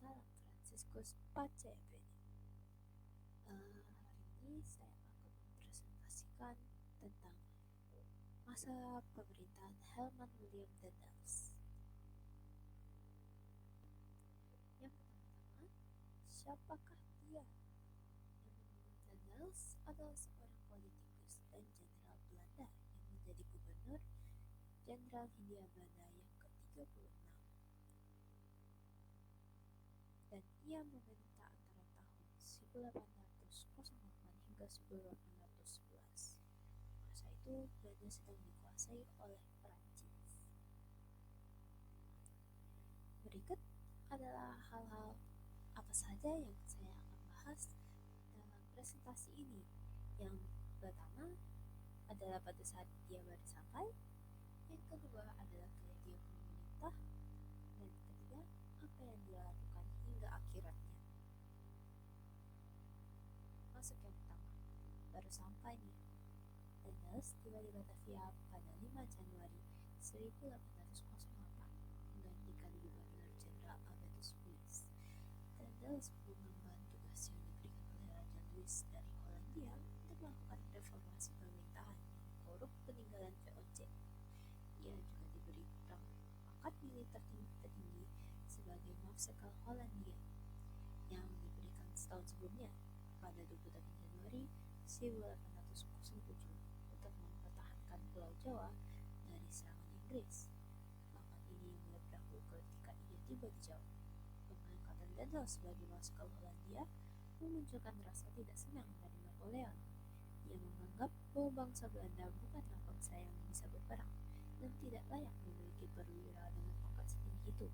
Salam Franciscus Paceveni. Hari ini saya akan mempresentasikan tentang masa pemerintahan Herman William Daniels. Yang pertama-tama, siapakah dia? Herman Daniels adalah seorang politikus dan jenderal Belanda yang menjadi gubernur Jenderal Hindia Belanda yang ke-36. Dan ia memerintah antara tahun 1808 hingga 1811. Masa itu Belanda sedang dikuasai oleh Perancis. Berikut adalah hal-hal apa saja yang saya akan bahas dalam presentasi ini. Yang pertama adalah pada saat dia baru sampai, yang kedua adalah gaya dia memerintah, dan ketiga apa yang dia lakukan hingga akhiratnya. Masuk yang pertama, baru sampai nih. Daniels tiba di Batavia pada 5 Januari 1808 menggantikan Gubernur Jenderal Albertus Willis. Daniels mengemban tugas yang diberikan oleh Raja Louis dari Hollandia untuk melakukan reformasi pemerintahan korup peninggalan VOC. Ia juga diberi pangkat militer tertinggi sebagai Marskal Hollandia yang diberikan setahun sebelumnya pada 28 Januari 1807 untuk mempertahankan Pulau Jawa dari serangan Inggris. Pangkat ini mulai berlaku ketika ia tiba di Jawa. Pengangkatan Daniels sebagai Marskal Hollandia memunculkan rasa tidak senang dari Napoleon. Ia menganggap bahwa bangsa Belanda bukanlah bangsa yang bisa berperang dan tidak layak memiliki perwira dengan pangkat setinggi itu.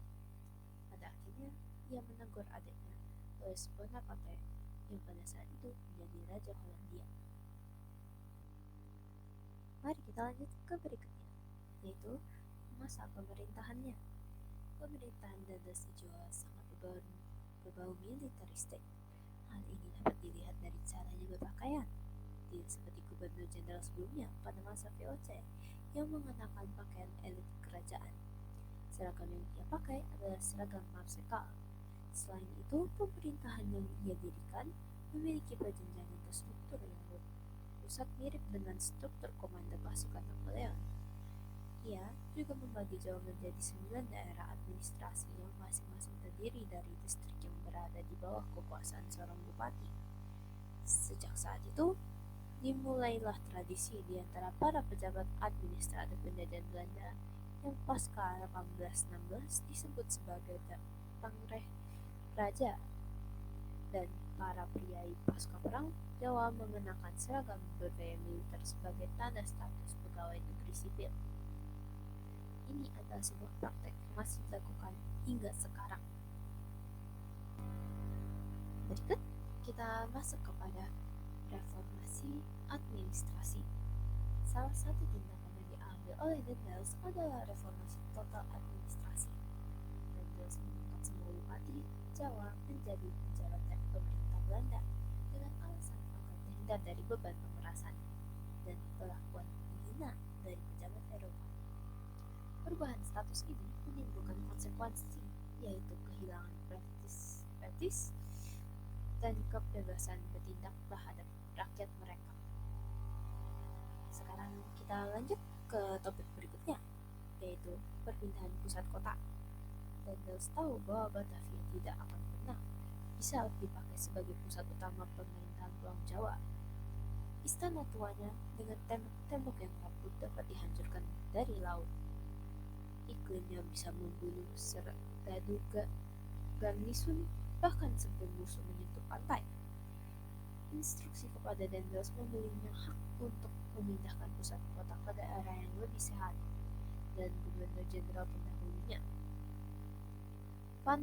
Pada akhirnya, ia menegur adiknya, Louis Bonaparte, yang pada saat itu menjadi Raja Hollandia. Mari kita lanjut ke berikutnya, yaitu masa pemerintahannya. Pemerintahan Daniels di Jawa sangat berbau militeristik. Hal ini dapat dilihat dari caranya berpakaian. Tidak seperti gubernur jenderal sebelumnya pada masa VOC yang mengenakan pakaian elit kerajaan. Seragam yang ia pakai adalah seragam marsikal. Selain itu, pemerintahan yang ia dirikan memiliki perjenjangan terstruktur yang berpusat mirip dengan struktur komando pasukan Napoleon. Ia juga membagi Jawa menjadi 9 daerah administrasi yang masing-masing terdiri dari distrik yang berada di bawah kekuasaan seorang bupati. Sejak saat itu, dimulailah tradisi di antara para pejabat administratif penjajahan Belanda yang pasca 1816 disebut sebagai Pangreh Raja, dan para priai pasca perang Jawa mengenakan seragam bergaya militer sebagai tanda status pegawai negeri sipil. Ini adalah sebuah praktek yang masih dilakukan hingga sekarang. Berikut kita masuk kepada reformasi administrasi. Salah satu tindakan yang diambil oleh Daniels adalah reformasi total administrasi. Daniels mengangkat semua bupati Jawa menjadi pejabat pemerintah Belanda dengan alasan agar terhindar dari beban pemerasan dan perlakuan menghina dari pejabat Eropa. Perubahan status ini menimbulkan konsekuensi, yaitu kehilangan praktis dan kebebasan bertindak terhadap rakyat mereka. Sekarang kita lanjut ke topik berikutnya, yaitu perpindahan pusat kota. Daniels tahu bahwa Batavia tidak akan pernah bisa dipakai sebagai pusat utama pemerintahan Pulau Jawa. Istana tuanya dengan tembok yang rapuh dapat dihancurkan dari laut. Iklimnya bisa membunuh serdadu garnisun bahkan sebelum musuh menyentuh pantai. Instruksi kepada Daniels memberinya hak untuk memindahkan pusat kota ke daerah yang lebih sehat, dan Gubernur Jenderal pendahulunya, Van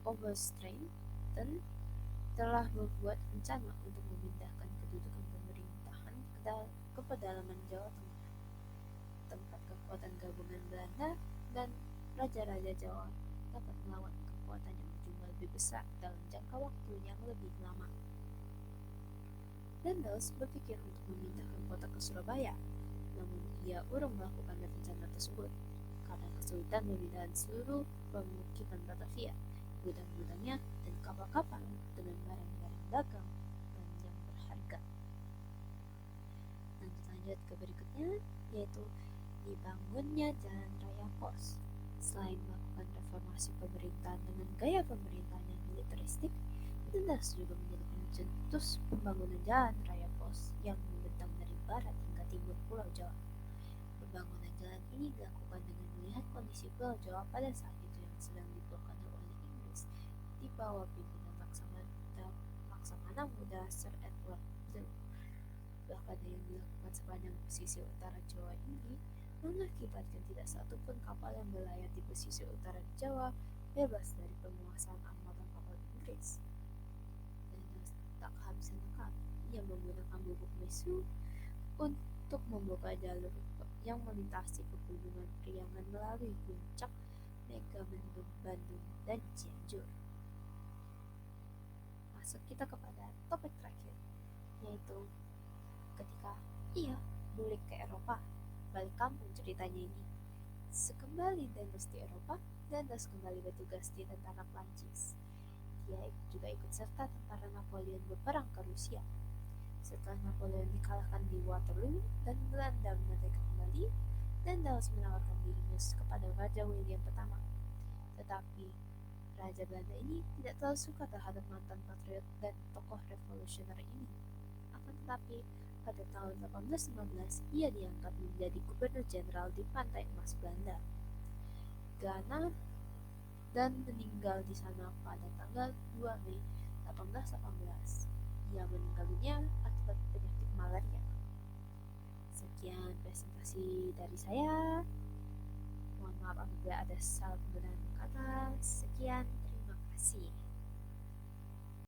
Overstraeten, telah membuat rencana untuk memindahkan kedudukan pemerintahan ke pedalaman Jawa Tengah, tempat kekuatan gabungan Belanda dan raja-raja Jawa dapat melawan kekuatan yang berjumlah lebih besar dalam jangka waktu yang lebih lama. Daniels berpikir untuk memindahkan kota ke Surabaya, namun ia urung melakukan rencana tersebut karena kesulitan memindahkan seluruh pemukiman Batavia gudang-gudangnya dan kapal-kapal dengan barang-barang dagang dan yang berharga. Lanjut ke berikutnya, yaitu dibangunnya Jalan Raya Pos. Selain melakukan reformasi pemerintahan dengan gaya pemerintahan yang militeristik, Dundas juga mencetus pembangunan Jalan Raya Pos yang membentang dari barat hingga timur Pulau Jawa. Pembangunan jalan ini dilakukan dengan melihat kondisi Pulau Jawa pada saat itu yang sedang diblokade oleh Inggris di bawah pimpinan Laksamana Muda Sir Edward Blake. Blokade yang dilakukan sepanjang pesisir utara Jawa ini mengakibatkan tidak satupun kapal yang berlayar di pesisir utara Jawa bebas dari penguasaan armada kapal Inggris. Dan tak kehabisan akal, ia menggunakan bubuk mesu untuk membuka jalur yang melintasi pegunungan Priangan melalui puncak Megamendung, Bandung, dan Cianjur. Masuk kita kepada topik terakhir, yaitu ketika ia balik ke Eropa. Balik kampung ceritanya ini. Sekembali Dundas di Eropa, Dundas kembali bertugas di tentara Prancis. Dia juga ikut serta tentara Napoleon berperang ke Rusia. Setelah Napoleon dikalahkan di Waterloo dan Belanda merdeka kembali, Dundas menawarkan dirinya kepada Raja William pertama. Tetapi Raja Belanda ini tidak terlalu suka terhadap mantan patriot dan tokoh revolusioner ini. Akan tetapi, pada tahun 1815 ia diangkat menjadi gubernur jenderal di Pantai Emas Belanda, Ghana, dan meninggal di sana pada tanggal 2 Mei 1818. Ia meninggal dunia akibat penyakit malaria. Sekian presentasi dari saya. Mohon maaf apabila ada salah penggunaan kata.